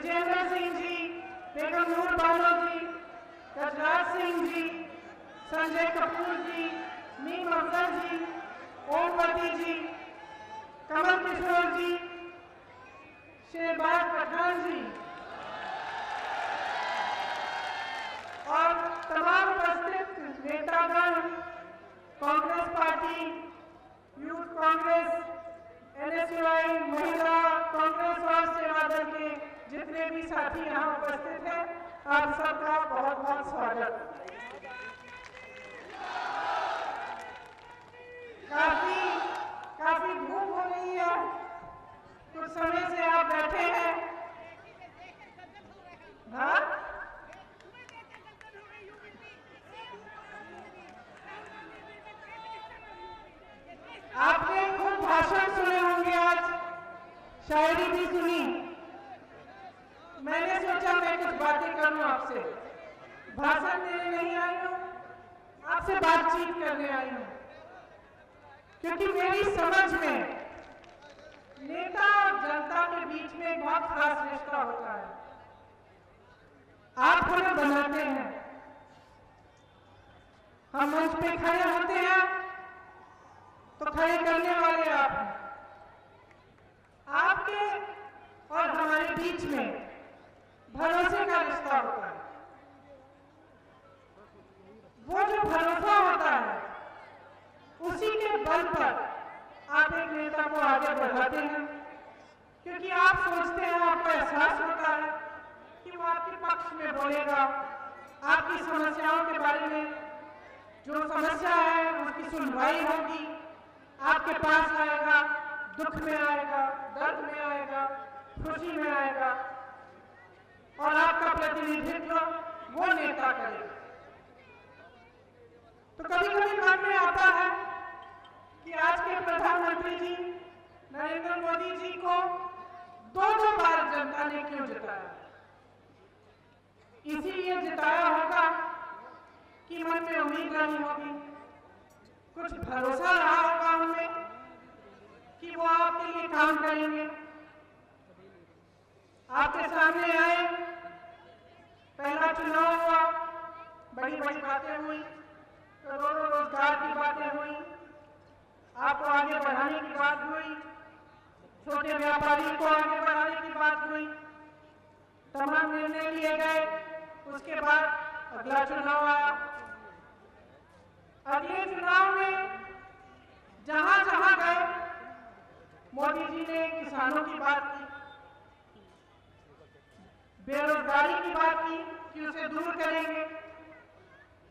विजेंद्र सिंह जी, बेगम नूर बानो जी, गजराज सिंह जी, संजय कपूर जी, नीम अफजल जी, ओमवती जी, कमल किशोर जी, शहबाज पठान जी और तमाम उपस्थित नेतागण, Congress party, youth Congress, NSUI, महिला कांग्रेस और सेवा दल के जितने भी साथी यहाँ उपस्थित हैं, आप सबका बहुत बहुत स्वागत। काफी धूप हो रही है, कुछ समय से आप बैठे हैं। हाँ? आपने खूब भाषण सुने होंगे, आज शायरी भी सुनी। मैंने सोचा मैं कुछ बातें करूं आपसे। भाषण देने नहीं आई हूं, आपसे बातचीत करने आई हूं, क्योंकि मेरी समझ में नेता और जनता के बीच में एक बहुत खास रिश्ता होता है। आप हमें बनाते हैं, हम मंच पे खड़े होते हैं तो खड़े करने वाले आप हैं। आपके और हमारे बीच में भरोसे का रिश्ता होता है। वो जो भरोसा होता है, उसी के बल पर आप एक नेता को आगे बढ़ाते हैं, क्योंकि आप सोचते हैं, आपको एहसास होता है कि वो आपके पक्ष में बोलेगा, आपकी समस्याओं के बारे में, जो समस्या है उसकी सुनवाई होगी, आपके पास आएगा, दुख में आएगा, दर्द में आएगा, खुशी में आएगा, और आपका प्रतिनिधित्व वो नेता करेगा। तो कभी कभी मन में आता है कि आज के प्रधानमंत्री जी नरेंद्र मोदी जी को दो बार जनता ने क्यों जिताया। इसीलिए जिताया होगा कि मन में उम्मीद रही होगी, कुछ भरोसा रहा होगा उनमें कि वो आपके लिए काम करेंगे। आपके सामने आए, पहला चुनाव हुआ, बड़ी बड़ी बातें हुई, करोड़ों रोजगार की बातें हुई, आपको आगे बढ़ाने की बात हुई, छोटे व्यापारी को आगे बढ़ाने की बात हुई, तमाम निर्णय लिए गए। उसके बाद अगला चुनाव आया। अगले चुनाव में जहां जहां गए, मोदी जी ने किसानों की बात की, बेरोजगारी की बात की कि उसे दूर करेंगे।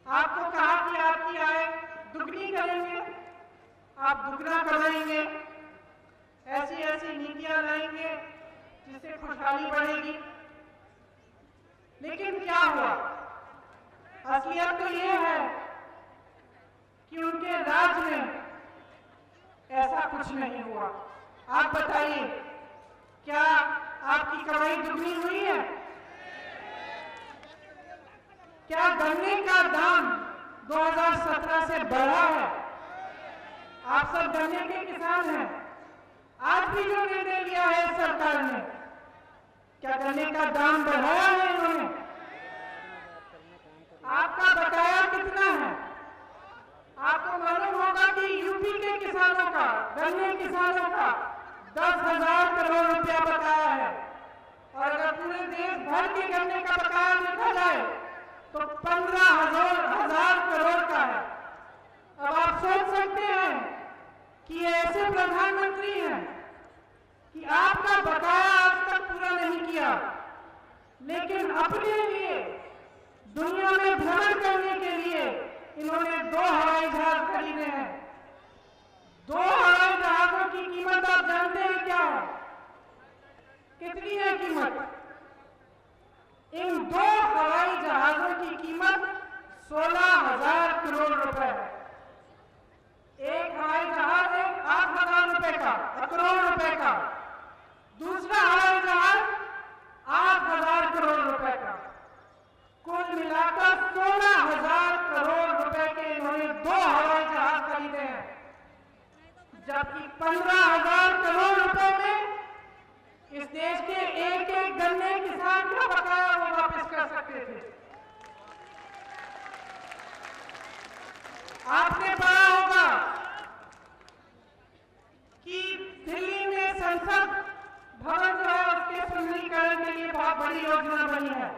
आपको कहा कि आपकी आय दुगनी करेंगे, आप दुगना कमाएंगे, ऐसी ऐसी नीतियां लाएंगे जिससे खुशहाली बढ़ेगी। लेकिन क्या हुआ? असलियत तो ये है कि उनके राज में ऐसा कुछ नहीं हुआ। आप बताइए, क्या आपकी कमाई दुगनी हुई है? क्या गन्ने का दाम 2017 से बढ़ा है? आप सब गन्ने के किसान हैं। आज भी जो निर्णय लिया है सरकार ने, क्या गन्ने का दाम बढ़ाया है इन्होंने? आपका बकाया कितना है? आपको मालूम होगा कि यूपी के किसानों का, गन्ने किसानों का 10,000 करोड़ रुपया बकाया है, और अगर पूरे देश भर के गन्ने का बकाया देखा जाए तो 15,000 करोड़ का है। अब आप सोच सकते हैं कि ये ऐसे प्रधानमंत्री हैं कि आपका बकाया आज तक पूरा नहीं किया, लेकिन अपने लिए दुनिया में भ्रमण करने के लिए इन्होंने 2 हवाई जहाज खरीदे हैं। 2 हवाई जहाजों की कीमत आप जानते हैं क्या है? कितनी है कीमत? इन 2 हवाई जहाजों की कीमत 16,000 करोड़ रुपए है। एक हवाई जहाज है 8,000 रुपए का, करोड़ रुपए का। दूसरा हवाई जहाज 8,000 करोड़ रुपए का। कुल मिलाकर 16,000 करोड़ रुपए के इन्होंने 2 हवाई जहाज खरीदे हैं, जबकि 15,000 करोड़ रुपए में इस देश के एक एक गन्ने किसान आपने पढ़ा होगा कि दिल्ली में संसद भवन जो है उसके सुंदरीकरण के लिए बहुत बड़ी योजना बनी है।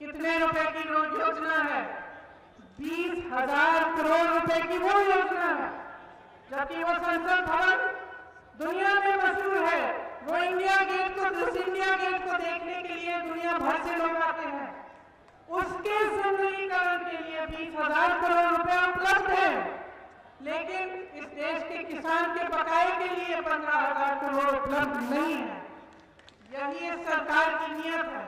कितने रुपए की योजना है? 20,000 करोड़ रुपए की वो योजना है। जबकि वो संसद भवन दुनिया में मशहूर है। वो इंडिया गेट को देखने के लिए दुनिया भर से लोग आते हैं। उसके सुंदरीकरण के लिए 20,000 करोड़ रुपए उपलब्ध है, लेकिन इस देश के किसान के बकाये के लिए 15,000 करोड़ उपलब्ध नहीं है। यही इस सरकार की नियत है।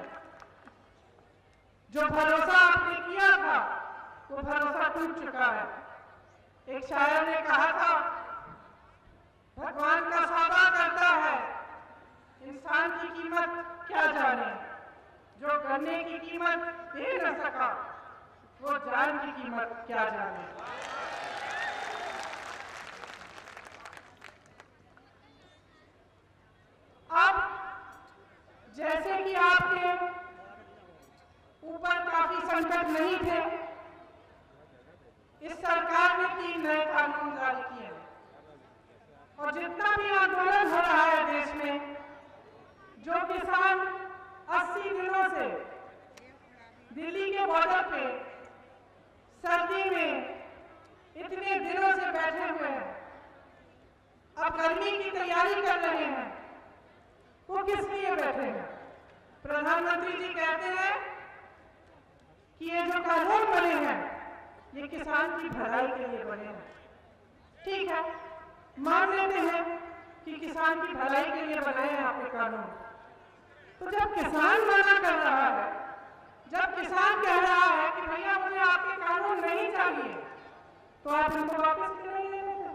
जो भरोसा आपने किया था वो भरोसा टूट चुका है। एक शायर ने कहा था, भगवान का सौदा करता है, इंसान की कीमत क्या जाने। जो गन्ने की कीमत दे न सका वो जान की कीमत क्या जाने। अब जैसे कि आपके ऊपर काफी संकट नहीं थे, इस सरकार ने 3 नए कानून जारी किए हैं। और जितना भी आंदोलन हो रहा है देश में, जो किसान 80 दिनों से दिल्ली के बॉर्डर पे सर्दी में इतने दिनों से बैठे हुए हैं, अब गर्मी की तैयारी कर रहे हैं, वो किस लिए बैठे हैं? प्रधानमंत्री जी कहते हैं कि ये जो कानून बने हैं ये किसान की भलाई के लिए बने हैं। ठीक है, मान लेते हैं कि किसान की भलाई के लिए बनाए हैं आपने कानून। तो जब किसान मना कर रहा है, जब किसान कह रहा है कि भैया मुझे आपके कानून नहीं चाहिए, तो आप इनको वापस क्यों नहीं ले रहे?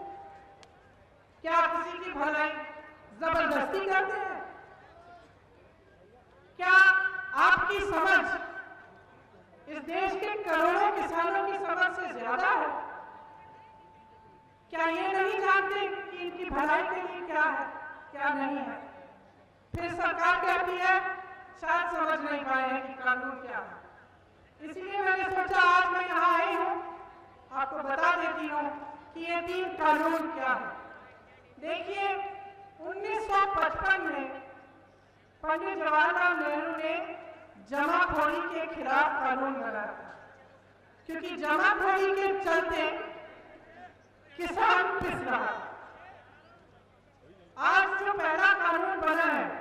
क्या किसी की भलाई जबरदस्ती करते हैं? क्या आपकी समझ इस देश के करोड़ों किसानों की समझ से ज्यादा है? क्या ये नहीं जानते कि इनकी भलाई के लिए क्या है, क्या नहीं है? फिर सरकार कहती है शायद समझ नहीं पाए हैं कि कानून क्या है। इसलिए मैंने सोचा आज मैं यहाँ आई हूँ, आपको बता देती हूँ कि ये 3 कानून क्या है। देखिए, 1955 में पंडित जवाहरलाल नेहरू ने जमाखोरी के खिलाफ कानून बनाया था, क्योंकि जमाखोरी के चलते किसान पिस रहा है। आज जो पहला कानून बना है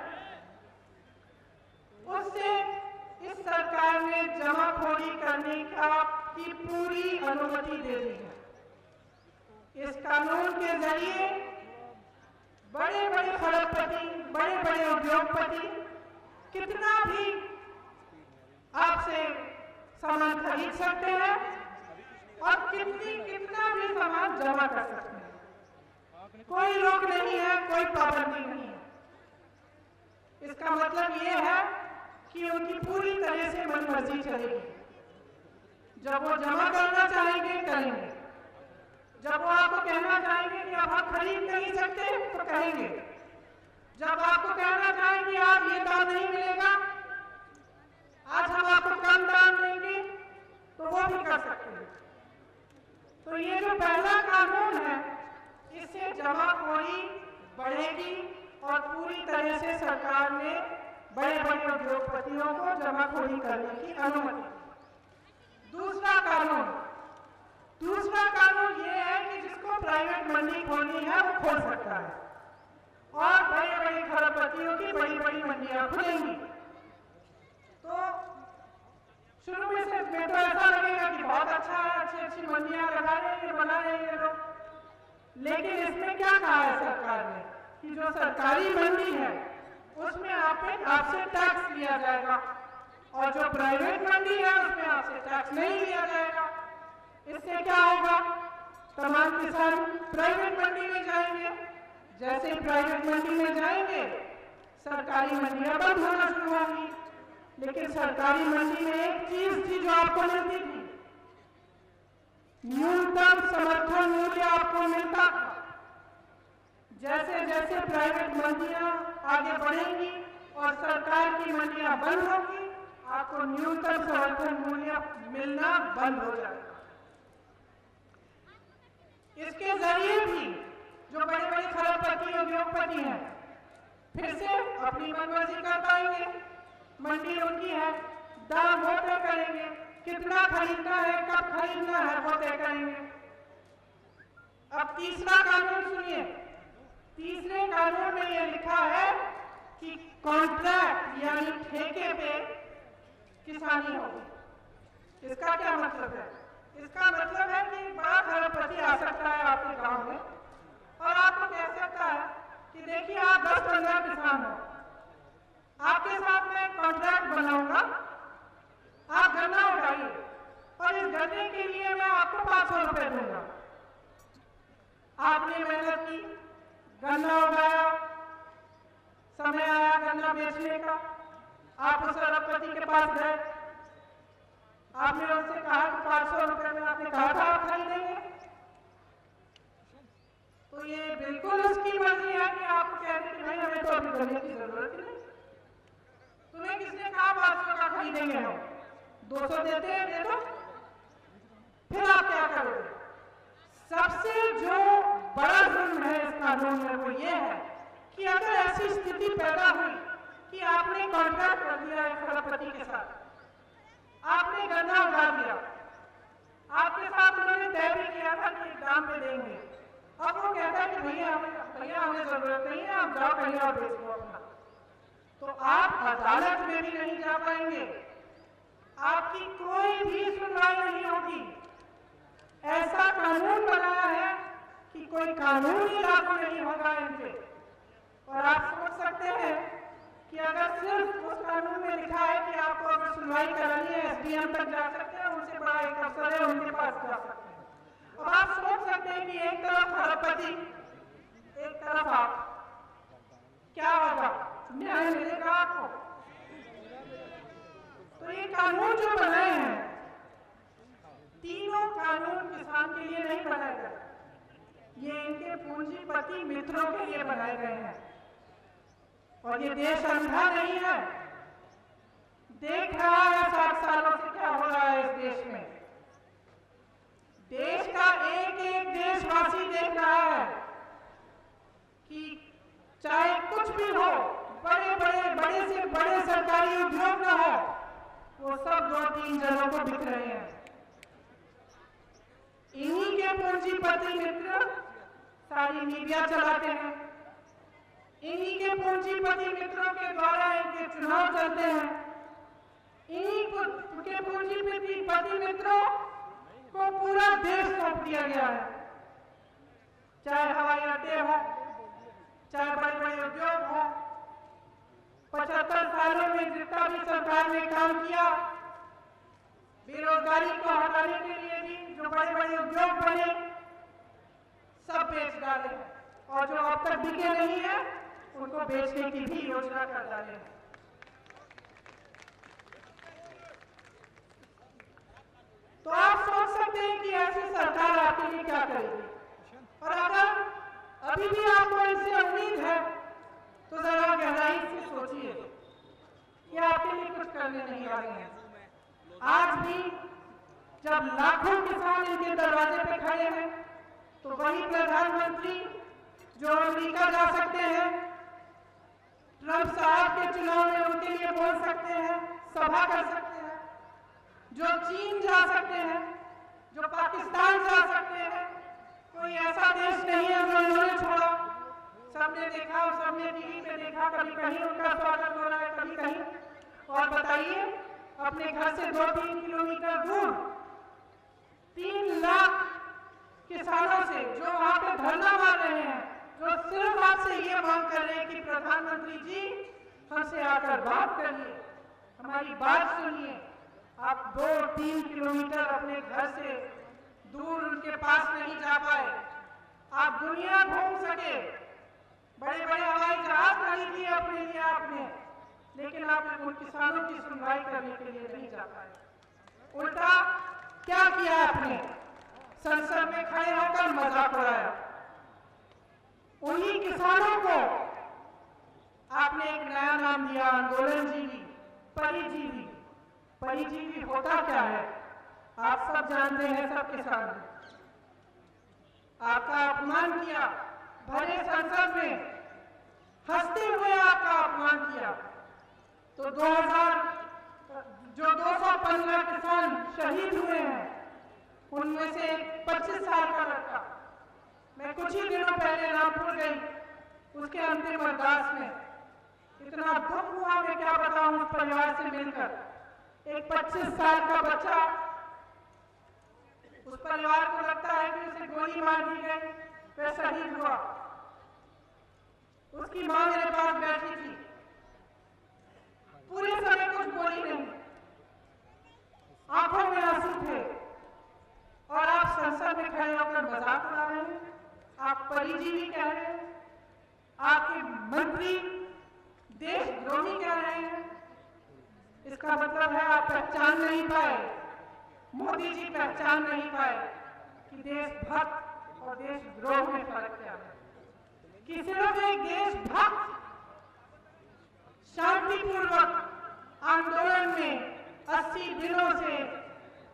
उससे इस सरकार ने जमाखोरी करने की पूरी अनुमति दे दी है। इस कानून के जरिए बड़े बड़े खरबपति, बड़े बड़े उद्योगपति कितना भी आपसे सामान खरीद सकते हैं और कितना भी सामान जमा कर सकते हैं। कोई रोक नहीं है, कोई पाबंदी नहीं है। इसका मतलब ये है कि उनकी पूरी तरह से मनमर्जी चलेगी। जब वो जमा करना चाहेंगे करेंगे, जब वो आपको कहना चाहेंगे कि अब आप खरीद नहीं सकते तो कहेंगे, जब आपको कहना चाहेंगे आप ये दाम नहीं मिलेगा, आज हम आपको कम दाम देंगे, तो वो भी कर सकते हैं। तो ये जो पहला कानून है, इससे जमाखोरी बढ़ेगी और पूरी तरह से सरकार ने बड़े बड़े उद्योगपतियों को जमाखोरी करने की अनुमति। दूसरा कानून ये है कि जिसको प्राइवेट मंडी खोलनी है वो खोल सकता है और बड़े बड़े खरबपतियों की बड़ी बड़ी मंडियां खुलेंगी। तो शुरू में से मैं तो ऐसा लगेगा कि बहुत अच्छा है, अच्छी अच्छी मंडियां लगा रहे हैं, बना रहे हैं लोग। लेकिन इसमें क्या कहा है सरकार ने कि जो सरकारी मंडी है उसमें आपसे टैक्स लिया जाएगा और जो प्राइवेट मंडी है उसमें आपसे टैक्स नहीं लिया जाएगा। इससे क्या होगा? तमाम किसान प्राइवेट मंडी में जाएंगे। जैसे ही प्राइवेट मंडी में जाएंगे, सरकारी मंडियां बंद होना शुरू होंगी। लेकिन सरकारी मंडी में एक चीज थी जो आपको मिलती थी, न्यूनतम समर्थन मूल्य आपको मिलता था। जैसे जैसे प्राइवेट मंडियां आगे बढ़ेंगी और सरकार की मंडियां बंद होगी, आपको न्यूनतम समर्थन मूल्य मिलना बंद हो जाएगा। इसके जरिए भी जो बड़े बड़े खरबपति उद्योगपति हैं फिर से अपनी मनमर्जी कर पाएंगे। मंडी उनकी है, दाम वो तय करेंगे, कितना खरीदना है, कब खरीदना है वो तय करेंगे। अब तीसरा कानून सुनिए। तीसरे कानून में ये लिखा है कि कॉन्ट्रैक्ट यानी ठेके पे किसानी होगी। इसका क्या मतलब है? इसका मतलब है कि बड़ा खरबपति आ सकता है आपके गांव में और आपको कह सकता है कि देखिए आप 10-15 किसान हो, आपके साथ मैं कॉन्ट्रैक्ट बनाऊंगा, आप गन्ना उगाइए और इस गन्ने के लिए मैं आपको 500 रुपए दूंगा। आपने मेहनत की, गन्ना उगाया, समय आया गन्ना बेचने का, आप उस खरबपति के पास गए, आपने उनसे कहा कि 500 रुपए में आपने कहा था आप खरीदेंगे, तो ये बिल्कुल उसकी मर्जी है कि आपको कह दें कि भाई हमें तो अभी गन्ने की जरूरत ही नहीं, तुम्हें किसने कहा 500 का खरीदेंगे हम, 200 देते हैं, दे दो। फिर आप क्या करोगे? सबसे जो बड़ा जुर्म है इस कानून में वो ये है कि अगर ऐसी स्थिति पैदा हुई कि आपने कॉन्ट्रैक्ट कर दिया है खरबपति के साथ, आपने गन्ना उगा दिया, आपके साथ उन्होंने तय भी किया था कि दाम पे देंगे, अब वो कहता है कि भैया हमें जरूरत नहीं है, आप जाओ कहीं और बेच लो अपना, तो आप अदालत में भी नहीं जा पाएंगे, आपकी कोई भी सुनवाई नहीं होगी। ऐसा कानून बनाया है कि कोई कानून ही लागू नहीं होगा इन पे। और आप सोच सकते हैं कि अगर सिर्फ उस कानून में लिखा है कि आपको अगर सुनवाई करानी है एसडीएम तक जा सकते हैं, उनसे बड़ा एक अफसर है उनके पास जा सकते हैं। और आप सोच सकते हैं कि एक तरफ खरबपति, एक तरफ आप, क्या होगा? न्याय मिलेगा आपको? तो ये कानून जो बनाए हैं, तीनों कानून किसान के लिए नहीं बनाए गए, ये इनके पूंजीपति मित्रों के लिए बनाए गए हैं। और ये देश अंधा नहीं है, देख रहा है 60 सालों से क्या हो रहा है इस देश में। देश का एक एक देशवासी देख रहा है कि चाहे कुछ भी हो, बड़े से बड़े सरकारी उद्योग न हो, वो सब 2-3 जनों को बिक रहे हैं। इन्हीं के पूंजीपति मित्र सारी मीडिया चलाते हैं, इन्हीं के पूंजीपति मित्रों के द्वारा इनके चुनाव चलते हैं, इन्हीं के पूंजीपति मित्रों को पूरा देश सौंप दिया गया है। चाहे हवाई अड्डे हो, चाहे बड़े बड़े उद्योग हो, 75 सालों में जितना भी सरकार ने काम किया, बेरोजगारी को हटाने के लिए भी जो बड़े बड़े उद्योग बने सब बेच डाले, और जो अब तक बिके नहीं है उनको बेचने की भी योजना कर डाले। तो आप सोच सकते हैं कि ऐसी सरकार आपके लिए क्या करेगी। और अगर अभी भी आपको इनसे उम्मीद है तो जरा गहराई से सोचिए कि आपके लिए कुछ करने नहीं आ रहे हैं। आज भी जब लाखों किसान इनके दरवाजे पे खड़े हैं, तो वही प्रधानमंत्री जो अमेरिका जा सकते हैं, ट्रंप साहब के चुनाव में उनके लिए बोल सकते हैं, सभा कर सकते हैं, जो चीन जा सकते हैं, जो पाकिस्तान जा सकते हैं, कोई ऐसा देश नहीं है जो इन्होंने छोड़ा। सबने देखा, सबने टीवी पे देखा, कभी कहीं उनका स्वागत हो रहा है, कभी कहीं। और बताइए, अपने घर से 2-3 किलोमीटर दूर 3 लाख किसानों से जो वहां पे धरना मार रहे हैं, जो सिर्फ आपसे ये मांग कर रहे हैं कि प्रधानमंत्री जी हमसे आकर बात करिए, हमारी बात सुनिए। आप 2-3 किलोमीटर अपने घर से दूर उनके पास नहीं जा पाए, आप दुनिया घूम सके, बड़े बड़े हवाई जहाज खरीद लिए अपने लिए आपने, लेकिन आप उन किसानों की सुनवाई करने के लिए नहीं जा पाए। उल्टा क्या किया आपने? संसद में खड़े होकर मजाक उड़ाया। उन्हीं किसानों को आपने एक नया नाम दिया, आंदोलनजीवी, परिजीवी। परिजीवी होता क्या है? आप सब जानते हैं, सब किसान। आपका अपमान किया, भरे संसद में हंसते हुए आपका अपमान किया। तो 215 किसान शहीद हुए हैं, उनमें से 25 साल का लड़का। मैं कुछ ही दिनों पहले रामपुर गई, उसके अंतिम अरदास में इतना दुख हुआ, मैं क्या बताऊं उस परिवार से मिलकर। एक 25 साल का बच्चा, उस परिवार को लगता है कि उसे गोली मार दी गई, वह शहीद हुआ। उसकी मां मेरे पास बैठी थी, पूरे समय कुछ बोली नहीं, आंखों में आंसू थे, और आप संसद में खड़े होकर मजाक उड़ा रहे हैं, आप परिजीवी कह रहे हैं, आपके मंत्री देशद्रोही कह रहे हैं। इसका मतलब है आप पहचान नहीं पाए, मोदी जी पहचान नहीं पाए कि देशभक्त और देशद्रोह में फर्क क्या है। कि सिर्फ एक देशभक्त शांतिपूर्वक आंदोलन में 80 दिनों से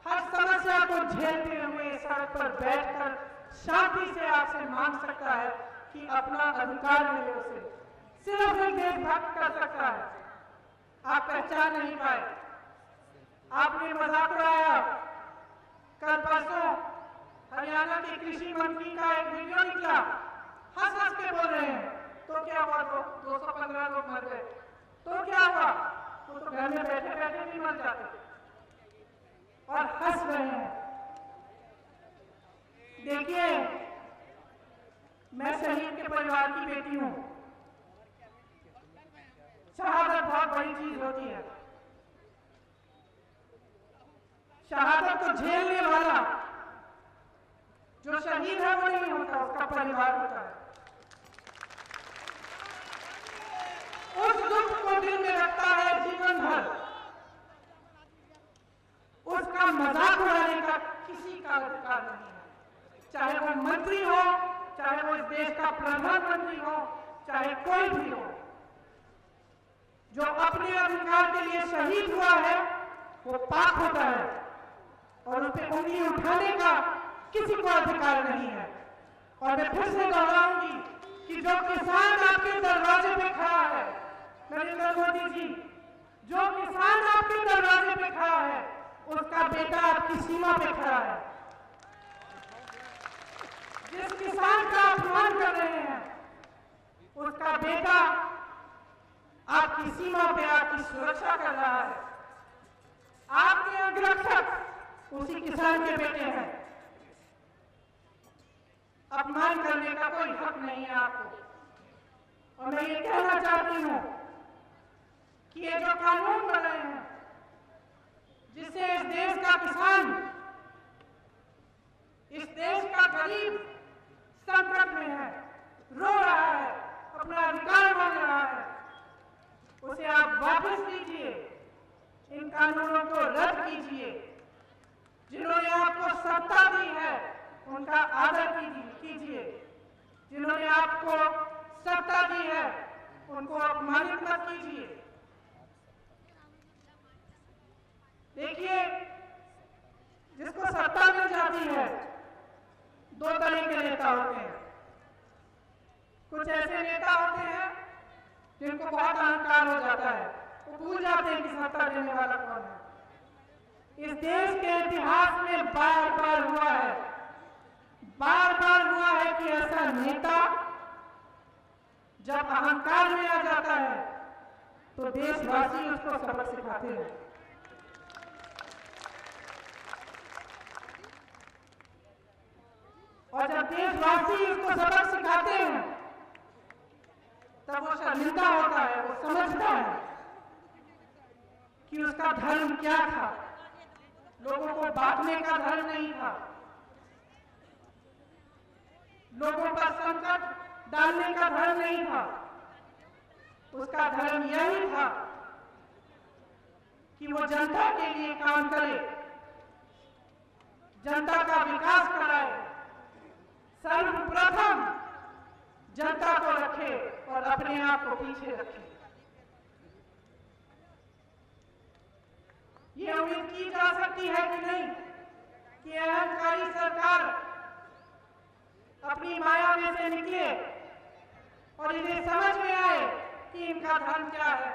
हर समस्या को झेलते हुए सड़क पर बैठकर शांति से आपसे मांग सकता है कि अपना अधिकार मिले उसे। सिर्फ एक देशभक्त कर सकता है। आप पहचान नहीं पाए, आपने मजाक उड़ाया। कल परसों हरियाणा के कृषि मंत्री का एक वीडियो निकला, हंस हंस के बोल रहे हैं, तो क्या हुआ, 215 लोग मर गए, तो क्या हुआ, वो तो घर में बैठे बैठे भी मर जाते, और हंस रहे हैं। देखिए, मैं शहीद के परिवार की बेटी हूं। शहादत बहुत बड़ी चीज होती है। शहादत को झेलने वाला जो शहीद है वो नहीं होता, उसका परिवार होता है। उस दुख को दिल में रखता है जीवन भर। उसका मजाक उड़ाने का किसी का अधिकार नहीं है, चाहे वो मंत्री हो, चाहे वो इस देश का प्रधानमंत्री हो, चाहे कोई भी हो। जो अपने अधिकार के लिए शहीद हुआ है वो पाक होता है, और उस पर उंगली उठाने का किसी को अधिकार नहीं है। और मैं फिर से दोहराऊंगी कि जो किसान आपके दरवाजे पे खड़ा है, नरेंद्र मोदी जी, जो किसान आपके दरवाजे पे खड़ा है, उसका बेटा आपकी सीमा पे खड़ा है। जिस किसान का अपमान कर रहे हैं, उसका बेटा आपकी सीमा पे आपकी सुरक्षा कर रहा है। आपके अंगरक्षक उसी किसान के बेटे हैं। अपमान करने का कोई हक नहीं है आपको। और मैं ये कहना चाहती हूं कि ये जो कानून बने हैं, जिससे इस देश का किसान, इस देश का गरीब संकट में है, रो रहा है, अपना अधिकार मांग रहा है, उसे आप वापस लीजिए। इन कानूनों को रद्द कीजिए। जिन्होंने आपको सत्ता दी है उनका आदर कीजिए। जिन्होंने आपको सत्ता दी है उनको अपमानित मत कीजिए। देखिए, जिसको सत्ता मिल जाती है, दो तरह के नेता होते हैं। कुछ ऐसे नेता होते हैं जिनको बहुत अहंकार हो जाता है, वो भूल जाते हैं कि सत्ता देने वाला कौन है। इस देश के इतिहास में बार बार हुआ है, बार बार हुआ है कि ऐसा नेता जब अहंकार में आ जाता है तो देशवासी उसको सबक सिखाते हैं। और जब देशवासी उसको सबक सिखाते हैं तब वो शर्मिंदा होता है। वो समझता है कि उसका धर्म क्या था। लोगों को बांटने का धर्म नहीं था, लोगों पर संकट डालने का धर्म नहीं था। उसका धर्म यही था कि वो जनता के लिए काम करे, जनता का विकास कराए, सर्वप्रथम जनता को रखे और अपने आप को पीछे रखे। ये उम्मीद की जा सकती है कि नहीं कि अहंकारी सरकार अपनी माया में से निकले और इन्हें समझ में आए कि इनका धर्म क्या है?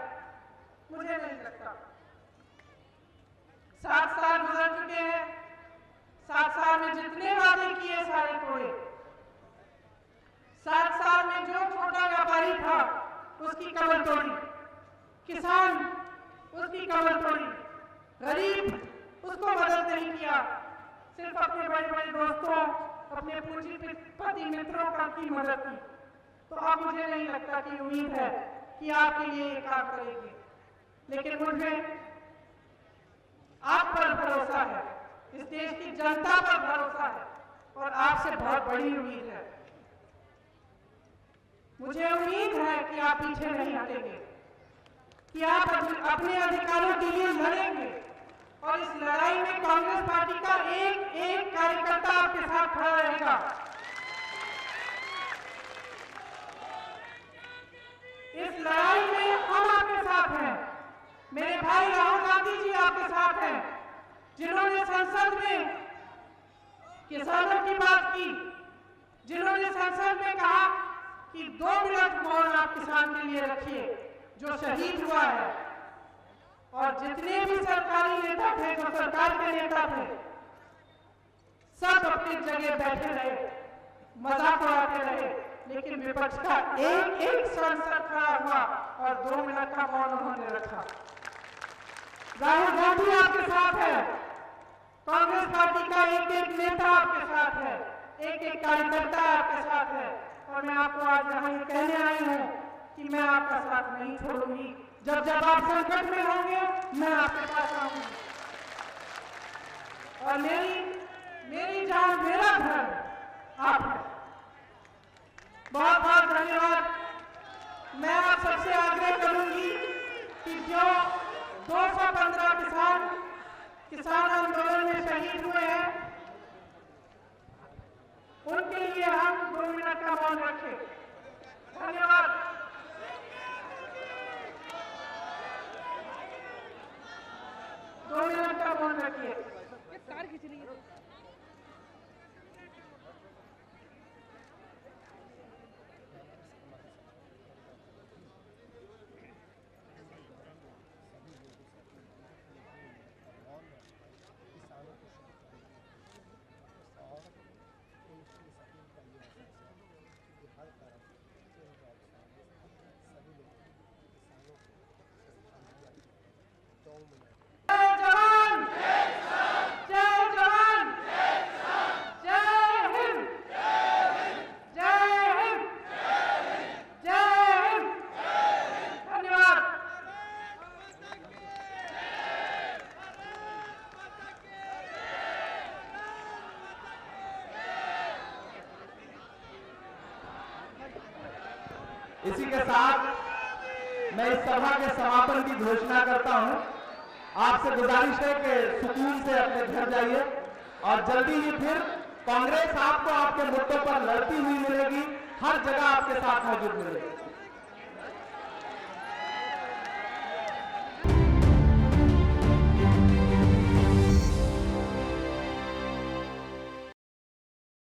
मुझे नहीं लगता। 7 साल गुजर चुके हैं। 7 साल में जितने वादे किए सारे तोड़े। 7 साल में जो छोटा व्यापारी था उसकी कमर तोड़ी, किसान उसकी कमर तोड़ी, गरीब उसको मदद नहीं किया, सिर्फ अपने बड़े बड़े दोस्तों, अपने पूंजीपति मित्रों का की मदद की। तो अब मुझे नहीं लगता कि उम्मीद है कि आपके लिए ये काम करेंगे, लेकिन मुझे आप पर भरोसा है, इस देश की जनता पर भरोसा है और आपसे बहुत बड़ी उम्मीद है। मुझे उम्मीद है कि आप पीछे नहीं हटेंगे, कि आप अपने अधिकारों के लिए लड़ेंगे और इस लड़ाई में कांग्रेस पार्टी का एक एक कार्यकर्ता आपके साथ खड़ा रहेगा। इस लड़ाई में हम आपके साथ हैं। मेरे भाई राहुल गांधी जी आपके साथ हैं, जिन्होंने संसद में किसानों की बात की, जिन्होंने संसद में कहा कि 2 मिनट मौन आप किसान के लिए रखिए जो शहीद हुआ है। और जितने भी सरकारी नेता थे, जो सरकार के नेता थे, सब अपनी जगह बैठे रहे, मजाक उड़ाते रहे, लेकिन विपक्ष का एक एक सांसद खड़ा हुआ और 2 मिनट का मौन उन्होंने रखा। राहुल गांधी आपके साथ है, कांग्रेस पार्टी का एक एक नेता आपके साथ है, एक एक कार्यकर्ता आपके साथ है। और मैं आपको आज यहाँ ये कहने आई हूँ कि मैं आपका साथ नहीं छोड़ूंगी। जब जब आप संकट में होंगे मैं आपके पास आऊंगी। और मेरी जान, मेरा धर्म आप है। बहुत बहुत धन्यवाद। मैं आप सबसे आग्रह करूंगी कि जो 215 किसान आंदोलन में शहीद हुए हैं, उनके लिए हम 2 मिनट का मौन रखें। धन्यवाद। दो मिनट का मौन रखिए। कार खींच रही है। इसी के साथ मैं इस सभा के समापन की घोषणा करता हूं। आपसे गुजारिश है कि सुकून से अपने घर जाइए और जल्दी ही फिर कांग्रेस आपको आपके मुद्दों पर लड़ती हुई मिलेगी, हर जगह आपके साथ मौजूद मिलेगी।